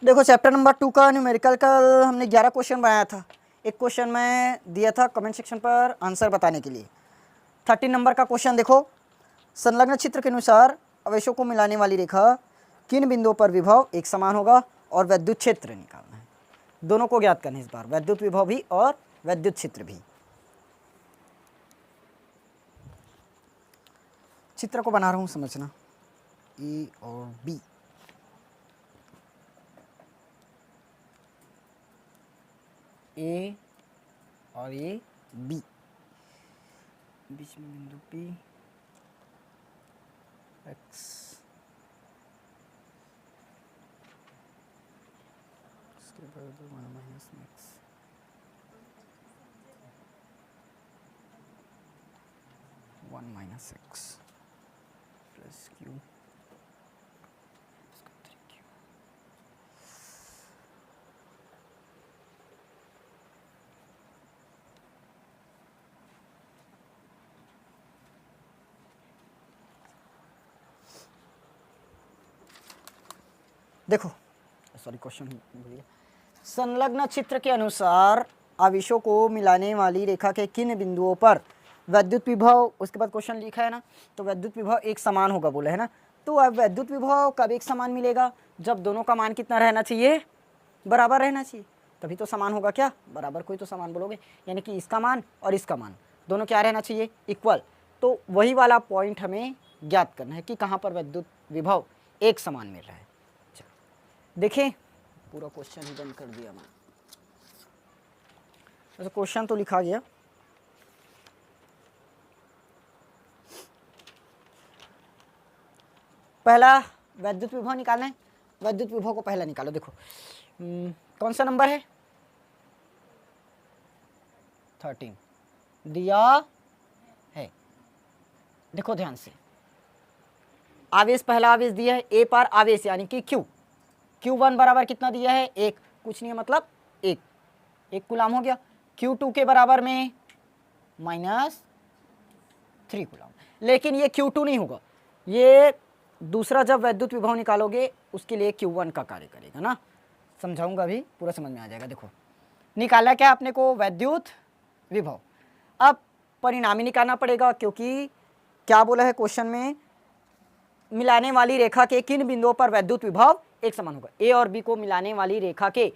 देखो chapter number 2 का numerical का हमने 11 क्वेश्चन बनाया था। एक क्वेश्चन मैं दिया था कमेंट सेक्शन पर आंसर बताने के लिए। 13 नंबर का क्वेश्चन देखो, संलग्न चित्र के अनुसार आवेशों को मिलाने वाली रेखा किन बिंदुओं पर विभव एक समान होगा और विद्युत क्षेत्र निकालना है। दोनों को ज्ञात करना है इस बार, विद्युत विभव भी और विद्युत क्षेत्र भी। चित्र को बना रहा हूँ, समझना, ए और बी। ए और ये बी, बीच में बिंदु पी, एक्स, इसके बाद 1 minus x, one minus x plus Q, देखो सॉरी क्वेश्चन भूलिए। संलग्न चित्र के अनुसार आवेशों को मिलाने वाली रेखा के किन बिंदुओं पर विद्युत विभव, उसके बाद क्वेश्चन लिखा है ना, तो विद्युत विभव एक समान होगा बोले है ना। तो अब विद्युत विभव कब एक समान मिलेगा, जब दोनों का मान कितना रहना चाहिए, बराबर रहना चाहिए, तभी तो समान होगा। क्या बराबर, कोई तो समान बोलोगे, यानी कि इसका मान और इसका मान दोनों क्या रहना चाहिए, इक्वल। तो वही वाला पॉइंट हमें ज्ञात करना है कि कहाँ पर विद्युत विभव एक समान मिल रहा है। देखें, पूरा क्वेश्चन ही बंद कर दिया मैंने। वैसे क्वेश्चन तो लिखा गया। पहला विद्युत विभव निकालना है। विद्युत विभव को पहला निकालो। देखो कौन सा नंबर है, 13 दिया है। देखो ध्यान से, आवेश, पहला आवेश दिया है ए पर आवेश यानी कि क्यू, Q1 बराबर कितना दिया है, एक, कुछ नहीं है मतलब एक कूलाम हो गया। Q2 के बराबर में -3 कूलाम। लेकिन ये Q2 नहीं होगा, ये दूसरा जब विद्युत विभव निकालोगे उसके लिए Q1 का कार्य करेगा ना, समझाऊंगा अभी, पूरा समझ में आ जाएगा। देखो निकाला क्या अपने को, विद्युत विभव। अब परिणामी निकालना पड़ेगा, क्योंकि क्या बोला है क्वेश्चन में, मिलाने वाली रेखा के किन बिंदुओं पर विद्युत विभव एक समान होगा। ए और बी को मिलाने वाली रेखा के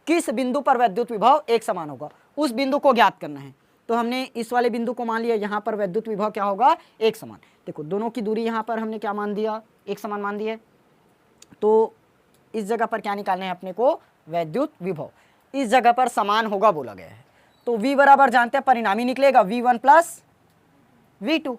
किस बिंदु पर विद्युत विभव एक समान होगा, उस बिंदु को ज्ञात करना है। तो हमने इस वाले बिंदु को मान लिया, यहाँ पर विद्युत विभव क्या होगा, एक समान। देखो दोनों की दूरी यहाँ पर हमने क्या मान दिया, एक समान मान दिया। तो इस जगह पर क्या निकालना है अपने को, विद्युत विभव। इस जगह पर समान होगा बोला गया है, तो V बराबर जानते हैं, परिणामी निकलेगा V1 प्लस V2,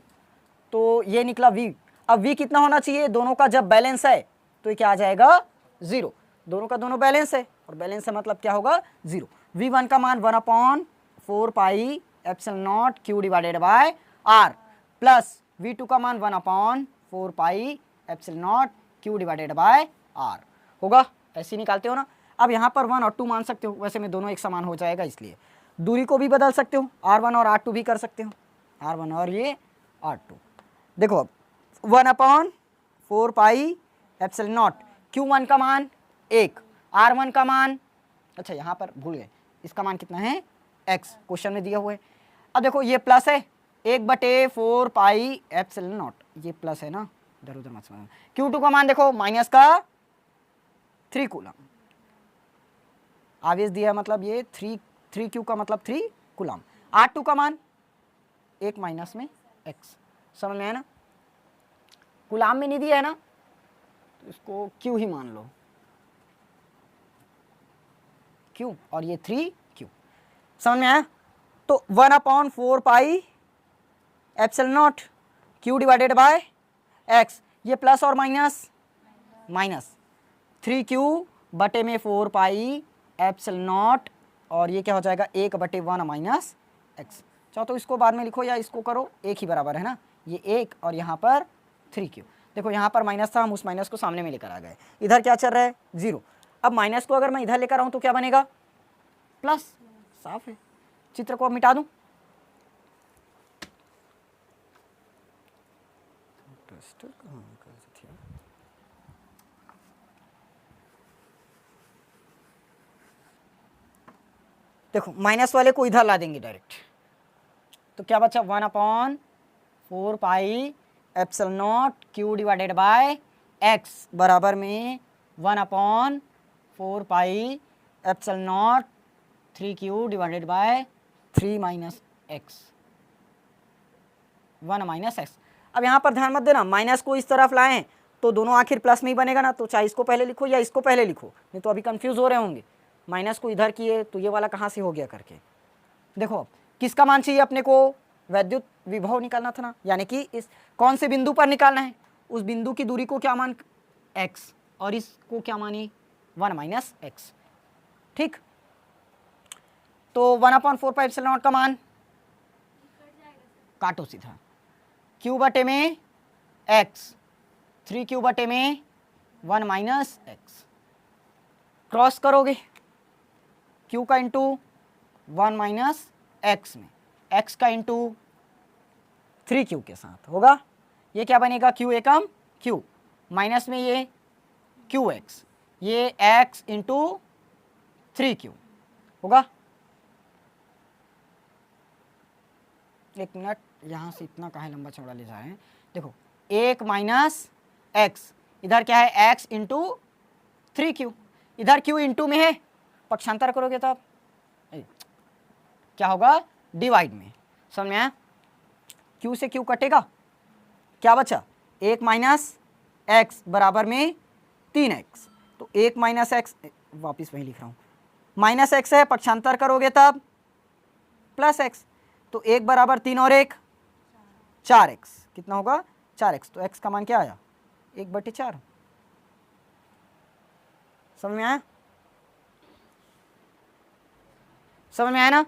तो ये निकला V। अब V कितना होना चाहिए, दोनों का जब बैलेंस है तो ये क्या आ जाएगा, 0। दोनों का दोनों बैलेंस है, और बैलेंस है मतलब क्या होगा, 0। V1 का मान 1/4 pi epsilon not Q divided by R, plus V2 का मान 1/4 pi epsilon not Q divided by R होगा। ऐसे निकालते हो ना। अब यहाँ पर 1 और 2 मान सकते हो, वैसे में दोनों एक समान हो जाएगा, इसलिए दूरी को भी बदल सकते हो, R1 और R2 भी कर सकते हो, R1 और ये R2। देखो अब 1/4 पाई एप्सिलॉन नॉट, Q1 का मान 1, R1 का मान, अच्छा यहाँ पर भूल गए, इसका मान कितना है, x, क्वेश्चन में दिया हुआ है। अब देखो ये प्लस है, 1/4 पाई एप्सिलॉन नॉट, ये प्लस है ना, इधर उधर मत समझना। Q2 का मान देखो माइनस का 3 कूलम, आवेश दिया मतलब ये 3Q का मतलब 3 कूलम। R2 का मान 1 माइनस में x, समझ में है ना, कूलम में नहीं दिया है ना, तो इसको Q ही मान लो, Q, और ये 3Q, समझ में आया। तो 1/4 pi epsilon not Q divided by x, ये प्लस और माइनस, माइनस 3Q बटे में 4 पाई एप्सिलॉन नॉट, और ये क्या हो जाएगा, 1/1 माइनस x। चाहो तो इसको बाद में लिखो या इसको करो, एक ही बराबर है ना, ये 1 और यहाँ पर 3Q। देखो यहाँ पर माइनस था, हम उस माइनस को सामने में लेकर आ गए, इधर क्या चल रहा है, 0। अब माइनस को अगर मैं इधर लेकर आऊँ तो क्या बनेगा, प्लस, साफ है। चित्र को अब मिटा दूँ, देखो माइनस वाले को इधर ला देंगे डायरेक्ट, तो क्या बचा 1/4 pi epsilon not Q divided by x बराबर में 1/4 pi epsilon not 3q divided by 3 minus x 1 minus x. अब यहाँ पर ध्यान मत देना, माइनस को इस तरफ लाएं तो दोनों आखिर प्लस में ही बनेगा ना, तो चाहे इसको पहले लिखो या इसको पहले लिखो, नहीं तो अभी कंफ्यूज हो रहे होंगे, माइनस को इधर किए तो ये वाला कहाँ से हो गया करके। देखो अब किसका मान चाहिए अपने को, वैद्युत विभव निकालना था ना, यानी कि इस कौन से बिंदु पर निकालना है, उस बिंदु की दूरी को क्या मान x और इसको क्या मानी 1 माइनस एक्स। ठीक, तो 1/4 पाई एप्सिलॉन नॉट का मान काटो सीधा, q बटे में x 3q बटे में 1 माइनस एक्स, क्रॉस करोगे q का इंटू 1 माइनस एक्स में x का इंटू 3q के साथ होगा, ये क्या बनेगा q एकम q माइनस में ये qx, ये x इंटू 3q होगा। एक मिनट, यहाँ से इतना काहे लंबा चौड़ा ले जा रहे हैं, देखो 1 माइनस एक्स, इधर क्या है x इंटू 3q, इधर q इंटू में है, पक्षांतर करोगे तब क्या होगा डिवाइड में, समझ में आया, q से q कटेगा, क्या बचा 1 माइनस एक्स बराबर में 3x, तो 1 माइनस एक्स वापिस वही लिख रहा हूँ, माइनस एक्स है, पक्षांतर करोगे तब प्लस एक्स, तो 1 बराबर 3 और 1 4x, कितना होगा 4x, तो x का मान क्या आया 1/4, समझ में आया, समझ में आया ना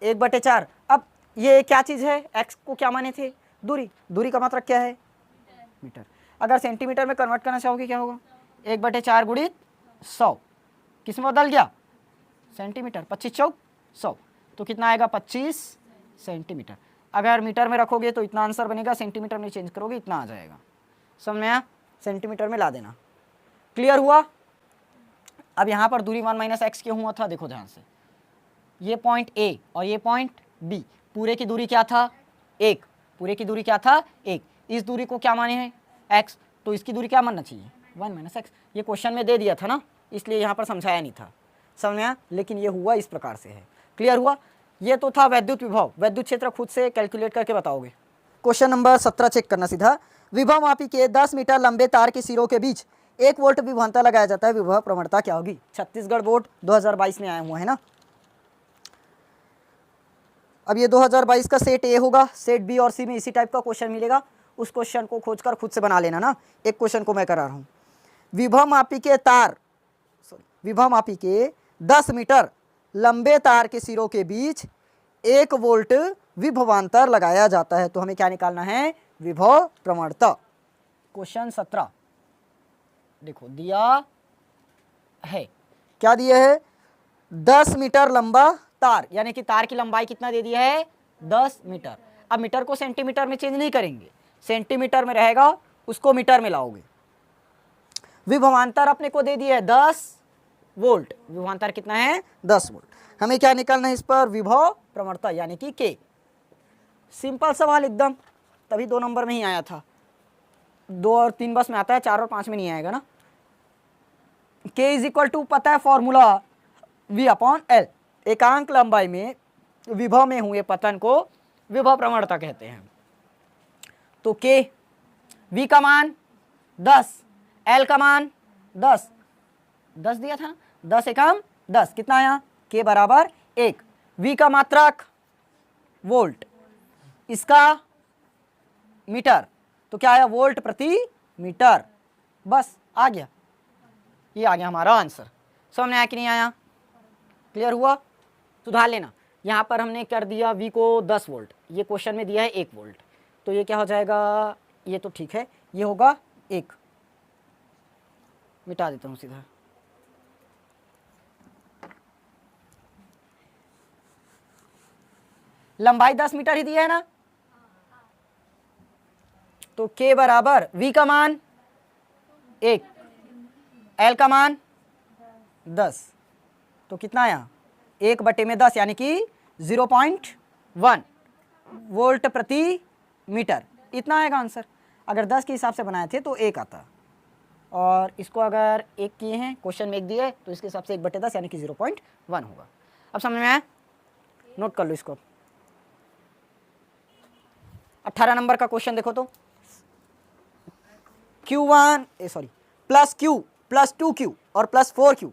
1/4। अब ये क्या चीज़ है, x को क्या माने थे दूरी, दूरी का मात्रक क्या है मीटर, अगर सेंटीमीटर में कन्वर्ट करना चाहोगे क्या होगा 1/4 गुणित 100, किस में बदल गया सेंटीमीटर, 25 चौक 100, तो कितना आएगा 25 सेंटीमीटर, अगर मीटर में रखोगे तो इतना आंसर बनेगा, सेंटीमीटर में चेंज करोगे इतना आ जाएगा, समझ में आया, सेंटीमीटर में ला देना, क्लियर हुआ। अब यहाँ पर दूरी 1 माइनस एक्स क्यों हुआ था, देखो ध्यान से, ये पॉइंट A और ये पॉइंट B, पूरे की दूरी क्या था 1, पूरे की दूरी क्या था 1, इस दूरी को क्या माने हैं x, तो इसकी दूरी क्या मानना चाहिए 1 माइनस एक्स, ये क्वेश्चन में दे दिया था ना, इसलिए यहाँ पर समझाया नहीं था, समझ में आया, लेकिन ये हुआ इस प्रकार से है, क्लियर हुआ। ये तो था वैद्युत विभव, वैद्युत क्षेत्र खुद से कैलकुलेट करके बताओगे। क्वेश्चन नंबर 17 चेक करना सीधा, विभव मापी के 10 मीटर लंबे तार के सिरों के बीच 1 वोल्ट विभवांतर लगाया जाता है, विभव प्रवणता क्या होगी। छत्तीसगढ़ बोर्ड 2022 में आया हुआ है ना। अब ये 2022 का सेट ए होगा, सेट बी और सी में इसी टाइप का क्वेश्चन मिलेगा, उस क्वेश्चन को खोजकर खुद से बना लेना ना। एक क्वेश्चन को मैं करा रहा हूँ, विभव मापी के तार, विभव मापी के 10 मीटर लंबे तार के सिरों के बीच 1 वोल्ट विभवांतर लगाया जाता है, तो हमें क्या निकालना है विभव प्रवणता। क्वेश्चन 17 देखो दिया है, क्या दिया है 10 मीटर लंबा तार, यानी कि तार की लंबाई कितना दे दिया है 10 मीटर। अब मीटर को सेंटीमीटर में चेंज नहीं करेंगे, सेंटीमीटर में रहेगा उसको मीटर में लाओगे। विभवांतर अपने को दे दिया है 10 वोल्ट, विभवांतर कितना है 10 वोल्ट। हमें क्या निकालना है इस पर विभव प्रवणता यानी कि के। सिंपल सवाल एकदम, तभी 2 नंबर में ही आया था, 2 और 3 बस में आता है, 4 और 5 में नहीं आएगा ना। के इज इक्वल टू पता है फॉर्मूला V/L, एकांक लंबाई में विभव में हुए पतन को विभव प्रवणता कहते हैं। तो के V का मान 10, L का मान 10 दिया था, 10 एकम 10 कितना आया के बराबर 1। V का मात्रक वोल्ट, इसका मीटर, तो क्या आया वोल्ट प्रति मीटर, बस आ गया, ये आ गया हमारा आंसर। समझ में आया कि नहीं आया, क्लियर हुआ। सुधार लेना, यहाँ पर हमने कर दिया V को 10 वोल्ट, ये क्वेश्चन में दिया है 1 वोल्ट, तो ये क्या हो जाएगा, ये तो ठीक है, ये होगा 1, मिटा देता हूँ सीधा। लंबाई 10 मीटर ही दिया है ना, तो K बराबर V का मान 1, L का मान 10, तो कितना आया 1/10 यानी कि 0.1 वोल्ट प्रति मीटर, इतना आएगा आंसर। अगर 10 के हिसाब से बनाए थे तो 1 आता, और इसको अगर 1 किए हैं, क्वेश्चन में 1 दिया है, तो इसके हिसाब से 1/10 यानी कि 0.1 होगा। अब समझ में आया? नोट कर लो इसको। 18 नंबर का क्वेश्चन देखो तो, प्लस Q प्लस 2Q और प्लस 4Q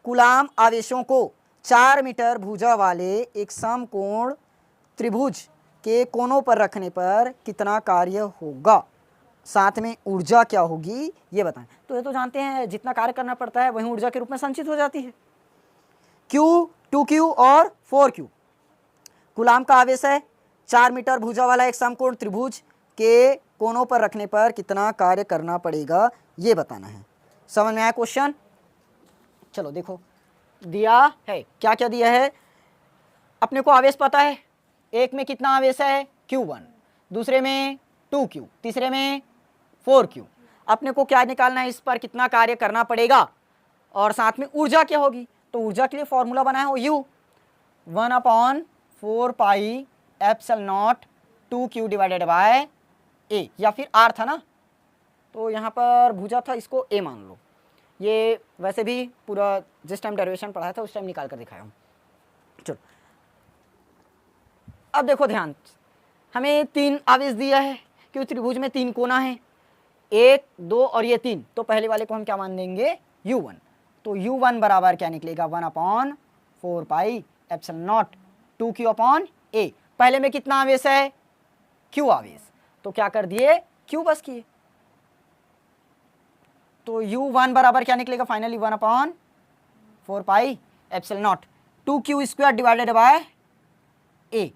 कूलाम आवेशों को 4 मीटर भुजा वाले एक समकोण त्रिभुज के कोनों पर रखने पर कितना कार्य होगा, साथ में ऊर्जा क्या होगी ये बताएं। तो ये तो जानते हैं, जितना कार्य करना पड़ता है वही ऊर्जा के रूप में संचित हो जाती है। Q 2Q और 4Q कूलाम का आवेश है, 4 मीटर भुजा वाला एक समकोण त्रिभुज के कोनों पर रखने पर कितना कार्य करना पड़ेगा ये बताना है। समझ में आया क्वेश्चन? चलो देखो, दिया है, क्या क्या दिया है अपने को, आवेश पता है, एक में कितना आवेश है Q1, दूसरे में 2Q, तीसरे में 4Q। अपने को क्या निकालना है, इस पर कितना कार्य करना पड़ेगा और साथ में ऊर्जा क्या होगी। तो ऊर्जा के लिए फॉर्मूला बनाया हो U 1/4 pi epsilon not 2Q divided by A, या फिर R था ना, तो यहाँ पर भुजा था, इसको A मान लो। ये वैसे भी पूरा जिस टाइम डेरिवेशन पढ़ाया था उस टाइम निकाल कर दिखाया हूँ। चलो अब देखो ध्यान, हमें 3 आवेश दिया है क्योंकि त्रिभुज में 3 कोना है, 1 2 और ये 3, तो पहले वाले को हम क्या मान देंगे U1। तो U1 बराबर क्या निकलेगा 1/4 pi epsilon not 2Q upon A। पहले में कितना आवेश है Q आवेश, तो क्या कर दिए Q बस किए, तो U1 बराबर क्या निकलेगा finally 1/4 pi epsilon not 2Q square divided by A।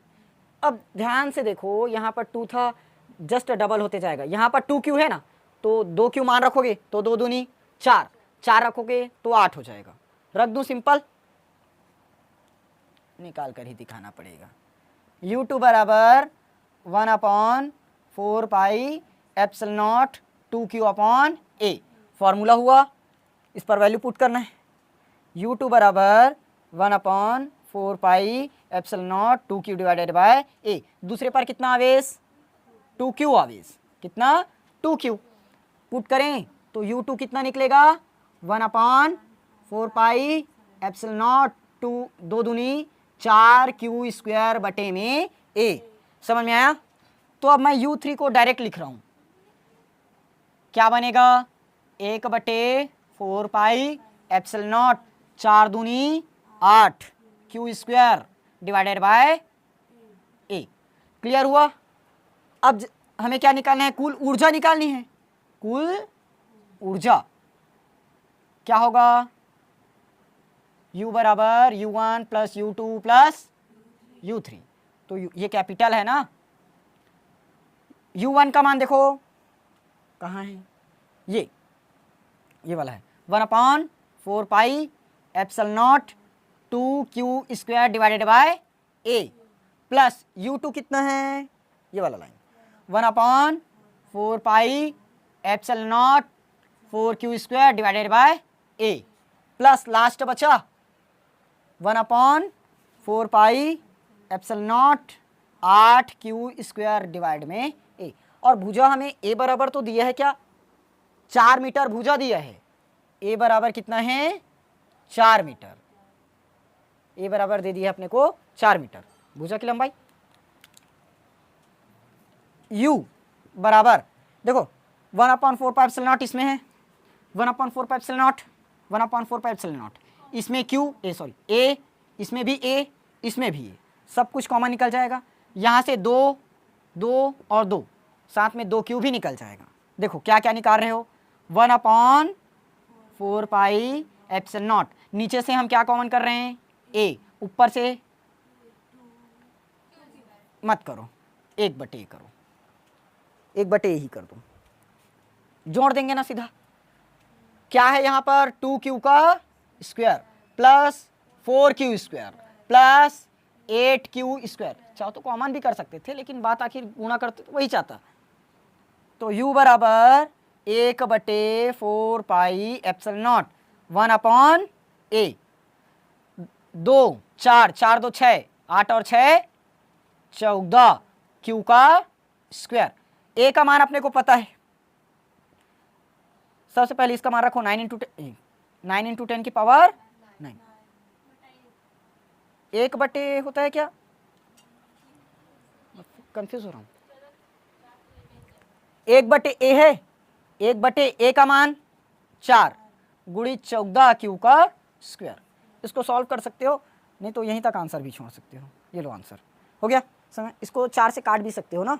अब ध्यान से देखो, यहाँ पर 2 था, जस्ट डबल होते जाएगा, यहाँ पर 2Q है ना, तो 2Q मान रखोगे तो 2 दूनी 4, 4 रखोगे तो 8 हो जाएगा। रख दूं सिंपल, निकाल कर ही दिखाना पड़ेगा। U2 बराबर 1/4 pi epsilon not 2Q upon A, formula हुआ, इस पर वैल्यू पुट करना है। U2 बराबर 1/4 pi epsilon not 2Q divided by A। दूसरे पर कितना आवेश 2Q आवेश, कितना 2Q, पुट करें तो U2 कितना निकलेगा 1/4 पाई एप्सिलॉन नॉट 2 दूनी 4Q स्क्वायर बटे में A। समझ में आया? तो अब मैं U3 को डायरेक्ट लिख रहा हूं, क्या बनेगा 1/4 पाई एप्सिलॉन नॉट 4 दूनी 8Q square divided by A। Clear हुआ? अब हमें क्या निकालना है, कुल ऊर्जा निकालनी है। कुल ऊर्जा क्या होगा, U बराबर U1 plus U2 plus U3, तो ये कैपिटल है ना। U1 का मान देखो कहाँ है, ये वाला है 1/4 pi epsilon not 2Q square divided by A, plus U2 कितना है, ये वाला line 1/4 pi epsilon not 4Q square divided by A, plus last बचा 1/4 pi epsilon not 8Q square divide में A। और भुजा हमें A बराबर तो दिया है क्या 4 मीटर भुजा दिया है, A बराबर कितना है 4 मीटर, A बराबर दे दिया अपने को 4 मीटर भुजा की लंबाई। U बराबर देखो 1/4 पाई एप्सिलॉन नॉट इसमें है, 1/4 pi epsilon not 1/4 pi epsilon not, इसमें A, इसमें भी A, इसमें भी A, सब कुछ कॉमन निकल जाएगा। यहाँ से 2 2 और 2, साथ में 2Q भी निकल जाएगा। देखो क्या क्या निकाल रहे हो 1/4 पाई एप्सिलॉन नॉट, नीचे से हम क्या कॉमन कर रहे हैं A, ऊपर से मत करो 1/A करो, 1/A ही कर दो, जोड़ देंगे ना सीधा। क्या है यहाँ पर 2Q का square plus 4Q square plus 8Q square, चाहो तो कॉमन भी कर सकते थे लेकिन बात आखिर गुणा करते तो वही चाहता। तो U बराबर 1/4 पाई एप्सिलॉन नॉट 1/A, 2 4 4 2 6 8 और 6 14 क्यू का स्क्वायर। ए का मान अपने को पता है, सबसे पहले इसका मान रखो 9 इंटू 10 की पावर 9। 1/, होता है क्या, कंफ्यूज हो रहा हूं। 1/a है, 1/a का मान 4 गुणी 14 क्यू का स्क्वायर। इसको सॉल्व कर सकते हो, नहीं तो यहीं तक आंसर भी छोड़ सकते हो। ये लो आंसर हो गया। समय इसको 4 से काट भी सकते हो ना,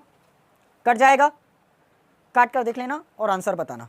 कट जाएगा, काट कर देख लेना और आंसर बताना।